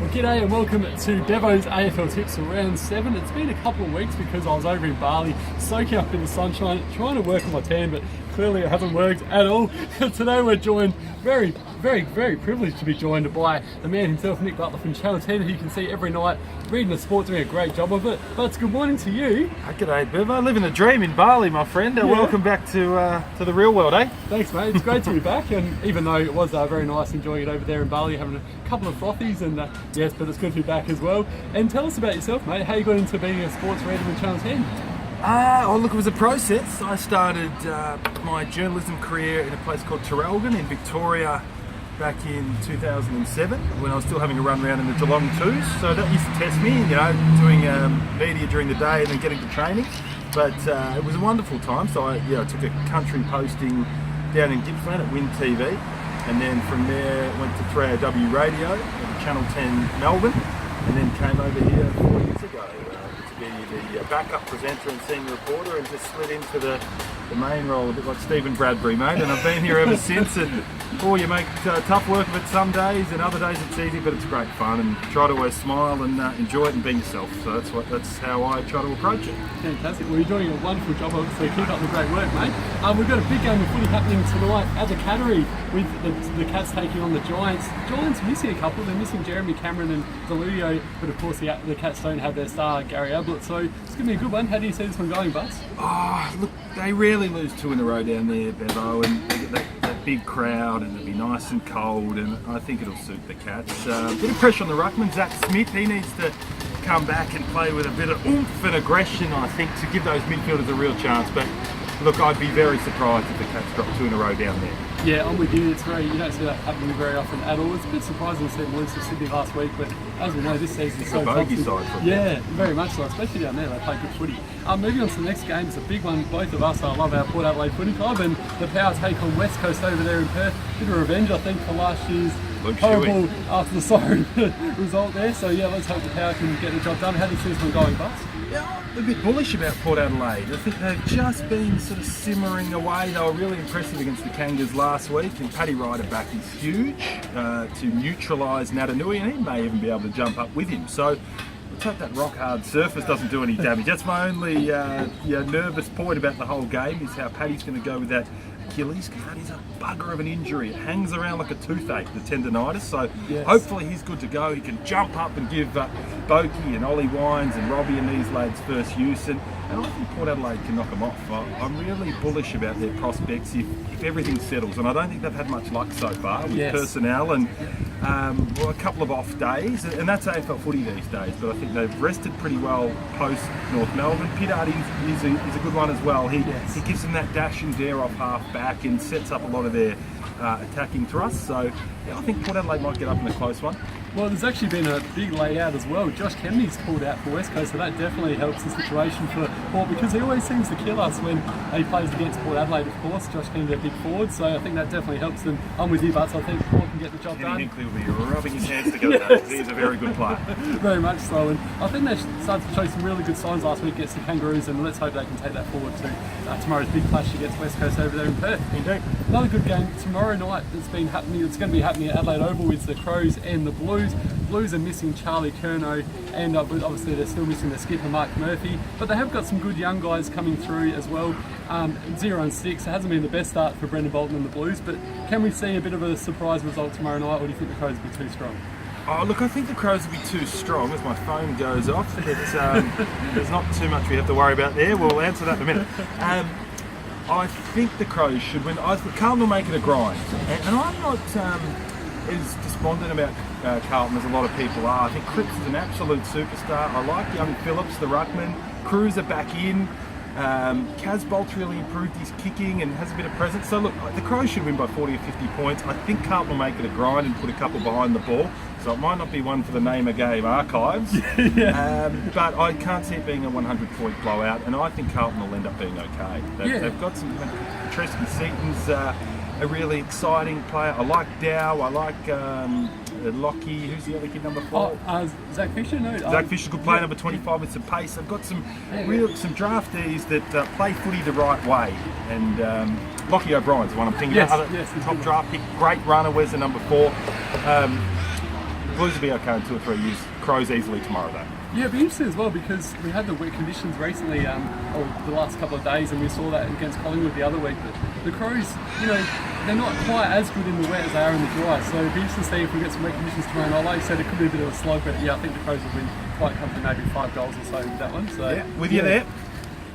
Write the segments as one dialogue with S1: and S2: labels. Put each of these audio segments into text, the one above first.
S1: Well, g'day and welcome to Bevo's AFL Tips for round 7. It's been a couple of weeks because I was over in Bali, soaking up in the sunshine, trying to work on my tan, but clearly it hasn't worked at all. Today we're joined, very privileged to be joined by the man himself, Nick Butler from Channel 10, who you can see every night reading the sport, doing a great job of it. But good morning to you.
S2: G'day, Bevo. Living the dream in Bali, my friend. Welcome back to the real world, eh?
S1: Thanks, mate. It's great to be back, and even though it was very nice enjoying it over there in Bali, having a couple of frothies, and yes, but it's good to be back as well. And tell us about yourself, mate. How you got into being a sports reader with Channel 10?
S2: Look, it was a process. I started my journalism career in a place called Traralgon in Victoria back in 2007 when I was still having a run around in the Geelong 2s. So that used to test me, doing media during the day and then getting to training. But it was a wonderful time. So I took a country posting down in Gippsland at Win TV, and then from there went to 3AW Radio at Channel 10 Melbourne, and then came over here 4 years ago to be the backup presenter and senior reporter, and just slid into the main role, a bit like Stephen Bradbury, mate. And I've been here ever since. And you make tough work of it some days, and other days it's easy, but it's great fun. And try to always smile and enjoy it and be yourself. So that's how I try to approach it.
S1: Fantastic. Well, you're doing a wonderful job of it, so keep up the great work, mate. We've got a big game of footy happening tonight at the Cattery with the Cats taking on the Giants. Giants missing a couple. They're missing Jeremy Cameron and Deludio, but of course the Cats don't have their star Gary Ablett. So it's going to be a good one. How do you see this one going, Butts?
S2: Look, they rarely lose 2 in a row down there, Bevo, and they get that big crowd, and it'll be nice and cold, and I think it'll suit the Cats. Bit of pressure on the ruckman, Zach Smith. He needs to come back and play with a bit of oomph and aggression, I think, to give those midfielders a real chance. But look, I'd be very surprised if the Cats drop 2 in a row down there.
S1: Yeah, I'm with you. You don't see that happening very often at all. It's a bit surprising to see them lose to Sydney last week, but as we know, this season's so tough. Yeah, very much so, especially down there. They play good footy. Moving on to the next game, it's a big one. Both of us, I love our Port Adelaide Footy Club, and the Power take on West Coast over there in Perth. Bit of revenge, I think, for last year's horrible after the sorry result there. So yeah, let's hope the Power can get the job done. How do you see this one going, Butts?
S2: Yeah, I'm a bit bullish about Port Adelaide. I think they've just been sort of simmering away. They were really impressive against the Kangas last week, and Paddy Ryder back is huge to neutralise Natanui, and he may even be able to jump up with him. So let's hope that rock-hard surface doesn't do any damage. That's my only nervous point about the whole game, is how Paddy's going to go with that Achilles. That is a bugger of an injury. It hangs around like a toothache, the tendonitis. So yes, hopefully he's good to go. He can jump up and give Boakey and Ollie Wines and Robbie and these lads first use. And I think Port Adelaide can knock them off. I'm really bullish about their prospects if everything settles. And I don't think they've had much luck so far with personnel and a couple of off days. And that's AFL footy these days. But I think they've rested pretty well post North Melbourne. Pittard is a good one as well. He gives them that dash and dare off half back and sets up a lot of their attacking thrusts. So yeah, I think Port Adelaide might get up in a close one.
S1: Well, there's actually been a big layout as well. Josh Kennedy's pulled out for West Coast, so that definitely helps the situation for Port, because he always seems to kill us when he plays against Port Adelaide, of course. Josh Kennedy, a big forward, so I think that definitely helps them. I'm with you, Butts. I think Port can get the job done.
S2: Hinkley will be rubbing his hands together. He's a very good player.
S1: Very much so, and I think they started to show some really good signs last week against the Kangaroos, and let's hope they can take that forward to tomorrow's big clash against West Coast over there in Perth.
S2: Indeed.
S1: Another good game tomorrow night that's been happening. It's going to be happening at Adelaide Oval with the Crows and the Blues. Blues are missing Charlie Curnow, and obviously they're still missing their skipper Mark Murphy, but they have got some good young guys coming through as well. 0-6, it hasn't been the best start for Brendan Bolton and the Blues, but can we see a bit of a surprise result tomorrow night, or do you think the Crows will be too strong?
S2: Look, I think the Crows will be too strong as my phone goes off. There's not too much we have to worry about there. We'll answer that in a minute. I think the Crows should win. Carlton will make it a grind, and I'm not as despondent about Carlton as a lot of people are. I think Cripps is an absolute superstar. I like young Phillips, the ruckman. Cruz are back in. Kaz Bolt's really improved his kicking and has a bit of presence. So look, the Crows should win by 40 or 50 points. I think Carlton will make it a grind and put a couple behind the ball. So it might not be one for the name of game archives. But I can't see it being a 100-point blowout, and I think Carlton will end up being okay. They've got some... Tresky Seaton's a really exciting player. I like Dow. I like Lockie. Who's the other kid, number 4?
S1: Zach Fisher. No,
S2: Zach Fisher's a good player, number 25 with some pace. They've got some draftees that play footy the right way. And Lockie O'Brien's the one I'm thinking about.
S1: Yes,
S2: top draft pick, great runner. Where's the number 4? Blues will be okay in 2 or 3 years. Crows easily tomorrow though.
S1: Yeah, it'd be interesting as well because we had the wet conditions recently, or the last couple of days, and we saw that against Collingwood the other week. But the Crows, they're not quite as good in the wet as they are in the dry. So it'd be interesting to see if we get some wet conditions tomorrow night. Like you said, it could be a bit of a slog, but yeah, I think the Crows will win quite comfortably, maybe 5 goals or so with that one. So
S2: yeah, with you there.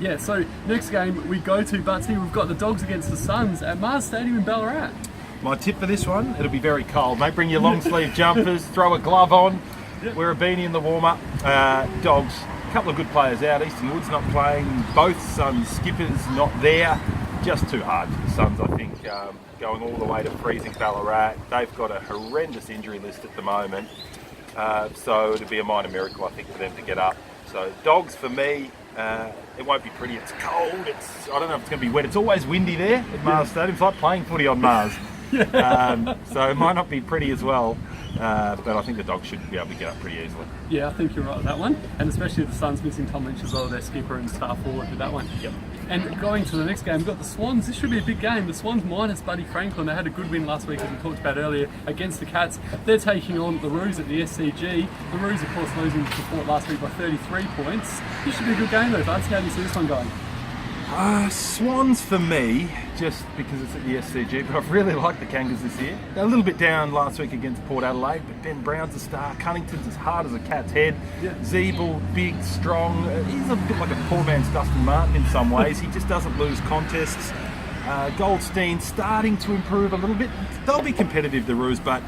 S1: Yeah, so next game we go to Butsy. We've got the Dogs against the Suns at Mars Stadium in Ballarat.
S2: My tip for this one, it'll be very cold, mate. Bring your long sleeve jumpers, throw a glove on, wear a beanie in the warm-up. Dogs, a couple of good players out. Easton Wood's not playing. Both Suns skippers not there. Just too hard for the Suns, I think, going all the way to freezing Ballarat. They've got a horrendous injury list at the moment. So it'd be a minor miracle, I think, for them to get up. So Dogs for me. It won't be pretty. It's cold. I don't know if it's going to be wet. It's always windy there at Mars Stadium. It's like playing footy on Mars. So it might not be pretty as well. But I think the Dogs should be able to get up pretty easily.
S1: Yeah, I think you're right with that one. And especially the Suns missing Tom Lynch as well, their skipper and star forward with that one.
S2: Yep.
S1: And going to the next game, we've got the Swans. This should be a big game. The Swans minus Buddy Franklin. They had a good win last week, as we talked about earlier, against the Cats. They're taking on the Roos at the SCG. The Roos, of course, losing to Port last week by 33 points. This should be a good game though, Buds. How do you see this one going?
S2: Swans for me, just because it's at the SCG, but I've really liked the Kangas this year. They're a little bit down last week against Port Adelaide, but Ben Brown's a star. Cunnington's as hard as a cat's head. Yeah. Zeeble, big, strong. He's a bit like a poor man's Dustin Martin in some ways. He just doesn't lose contests. Goldstein starting to improve a little bit. They'll be competitive, the Roos, but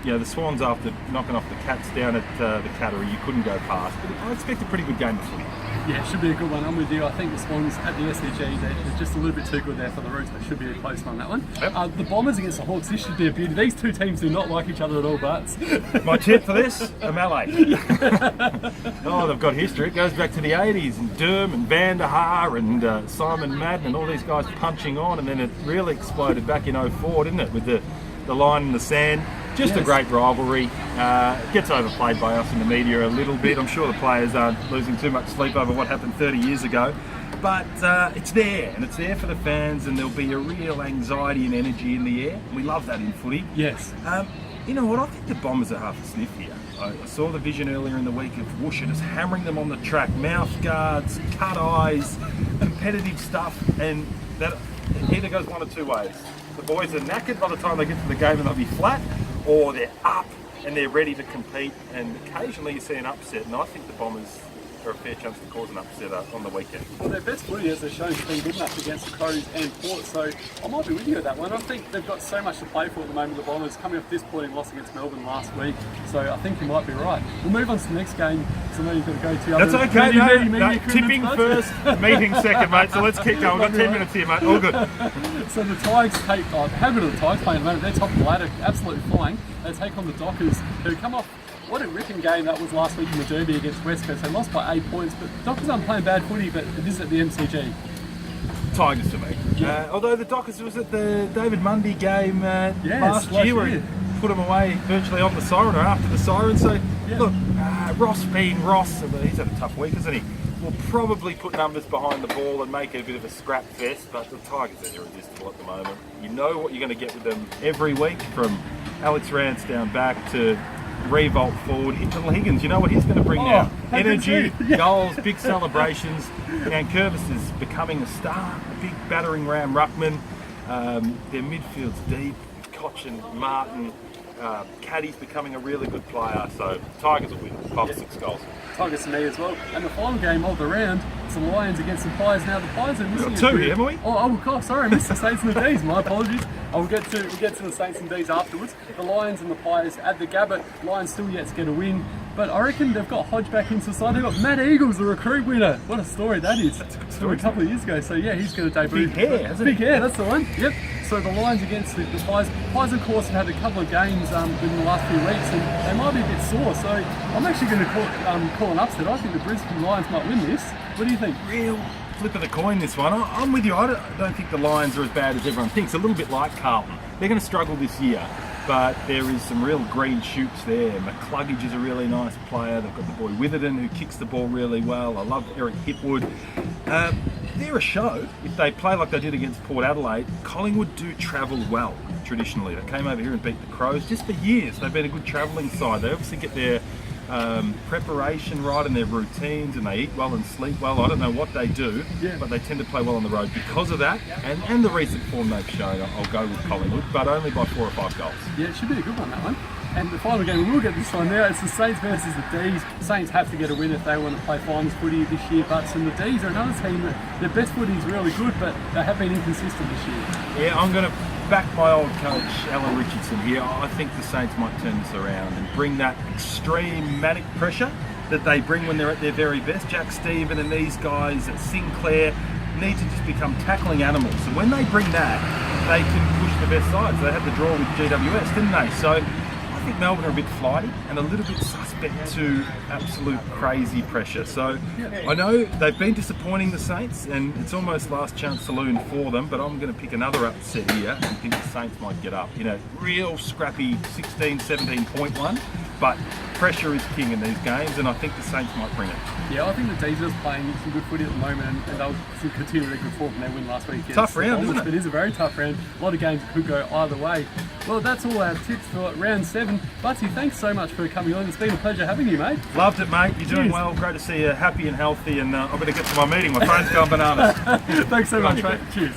S2: the Swans, after knocking off the Cats down at the Cattery, you couldn't go past. But I expect a pretty good game of footy.
S1: Yeah, it should be a good one. I'm with you. I think the Swans at the SCG, they're just a little bit too good there for the Roos, but should be a close one, that one. Yep. The Bombers against the Hawks, this should be a beauty. These two teams do not like each other at all, Butts.
S2: My tip for this, a melee. They've got history. It goes back to the 80s, and Durham and Van der Haar and Simon Madden and all these guys punching on, and then it really exploded back in 04, didn't it, with the line in the sand. Just a great rivalry. It gets overplayed by us in the media a little bit. I'm sure the players aren't losing too much sleep over what happened 30 years ago. But it's there, and it's there for the fans, and there'll be a real anxiety and energy in the air. We love that in footy.
S1: Yes.
S2: You know what? I think the Bombers are half a sniff here. I saw the vision earlier in the week of Woosha just hammering them on the track. Mouth guards, cut eyes, competitive stuff, and that either goes one of two ways. The boys are knackered by the time they get to the game and they'll be flat, or they're up and they're ready to compete, and occasionally you see an upset, and I think the Bombers are a fair chance to cause an upset on the weekend.
S1: Well, their best footy, as they've shown, has been good enough against the Crows and Port, so I might be with you at that one. I think they've got so much to play for at the moment, the Bombers, coming off disappointing loss against Melbourne last week, so I think you might be right. We'll move on to the next game, so now you've got to go to
S2: That's okay, no, tipping first, meeting second, mate, so let's keep going. We've got 10 minutes here, mate, all good.
S1: So the Tigers take, how good are the Tigers playing at the moment? They're top of the ladder, absolutely flying. They take on the Dockers, who come off what a ripping game that was last week in the Derby against West Coast. They lost by 8 points, but Dockers aren't playing bad footy, but it is at the MCG.
S2: Tigers for me. Yeah. Although the Dockers was at the David Mundy game last year where he put them away virtually on the siren or after the siren. So look, Ross being Ross, he's had a tough week, hasn't he? Will probably put numbers behind the ball and make it a bit of a scrap fest, but the Tigers are irresistible at the moment. You know what you're going to get with them every week, from Alex Rance down back to Revolt forward. Little Higgins, you know what he's going to bring now? Energy, goals, big celebrations. And Curvis is becoming a star, a big battering ram ruckman. Their midfield's deep. Koch and Martin. Caddy's becoming a really good player, so Tigers will win 5 or 6 goals.
S1: Tigers to me as well. And the final game of the round, some Lions against some Pies. Now the Pies are missing.
S2: We've got 2 here, haven't we?
S1: Sorry, I missed the Saints and the D's. My apologies. We'll get to the Saints and D's afterwards. The Lions and the Pies at the Gabbert. Lions still yet to get a win, but I reckon they've got Hodge back into the side. They've got Matt Eagles, the recruit winner. What a story that is.
S2: That's a good
S1: From
S2: story.
S1: a couple of years ago. So yeah, he's going to debut.
S2: Big hair, hasn't
S1: Big hair, that's the one. Yep. So the Lions against the Pies. Pies, of course, have had a couple of games within the last few weeks, and they might be a bit sore. So I'm actually going to call an upset. I think the Brisbane Lions might win this. What do you think?
S2: Real flip of the coin, this one. I'm with you. I don't think the Lions are as bad as everyone thinks. A little bit like Carlton. They're going to struggle this year, but there is some real green shoots there. McCluggage is a really nice player. They've got the boy Witherden who kicks the ball really well. I love Eric Hipwood. They're a show. If they play like they did against Port Adelaide, Collingwood do travel well. traditionally. They came over here and beat the Crows just for years. They've been a good travelling side. They obviously get their preparation right and their routines, and they eat well and sleep well. I don't know what they do, but they tend to play well on the road because of that, and the recent form they've shown. I'll go with Collingwood, but only by 4 or 5 goals.
S1: Yeah, it should be a good one, that one. And the final game, we'll get this one now, it's the Saints versus the D's. Saints have to get a win if they want to play finals footy this year, Butts, and the D's are another team that their best footy is really good, but they have been inconsistent this year.
S2: Yeah, I'm going to back my old coach, Alan Richardson here. I think the Saints might turn this around and bring that extreme manic pressure that they bring when they're at their very best. Jack Stephen and these guys at Sinclair need to just become tackling animals. And when they bring that, they can push the best sides. They had the draw with GWS, didn't they? So I think Melbourne are a bit flighty and a little bit suspect to absolute crazy pressure. So I know they've been disappointing, the Saints, and it's almost last chance saloon for them, but I'm going to pick another upset here and think the Saints might get up. You know, real scrappy 16, 17 point one, but pressure is king in these games, and I think the Saints might bring it.
S1: Yeah, I think the D's are playing some good footy at the moment, and they'll continue their good form from their win last week.
S2: Tough round, isn't it?
S1: It is a very tough round. A lot of games that could go either way. Well, that's all our tips for round 7. Butsy, thanks so much for coming on. It's been a pleasure having you, mate.
S2: Loved it, mate. You're doing well. Great to see you happy and healthy, and I better get to my meeting. My phone's going bananas.
S1: Thanks so much, mate. Cheers.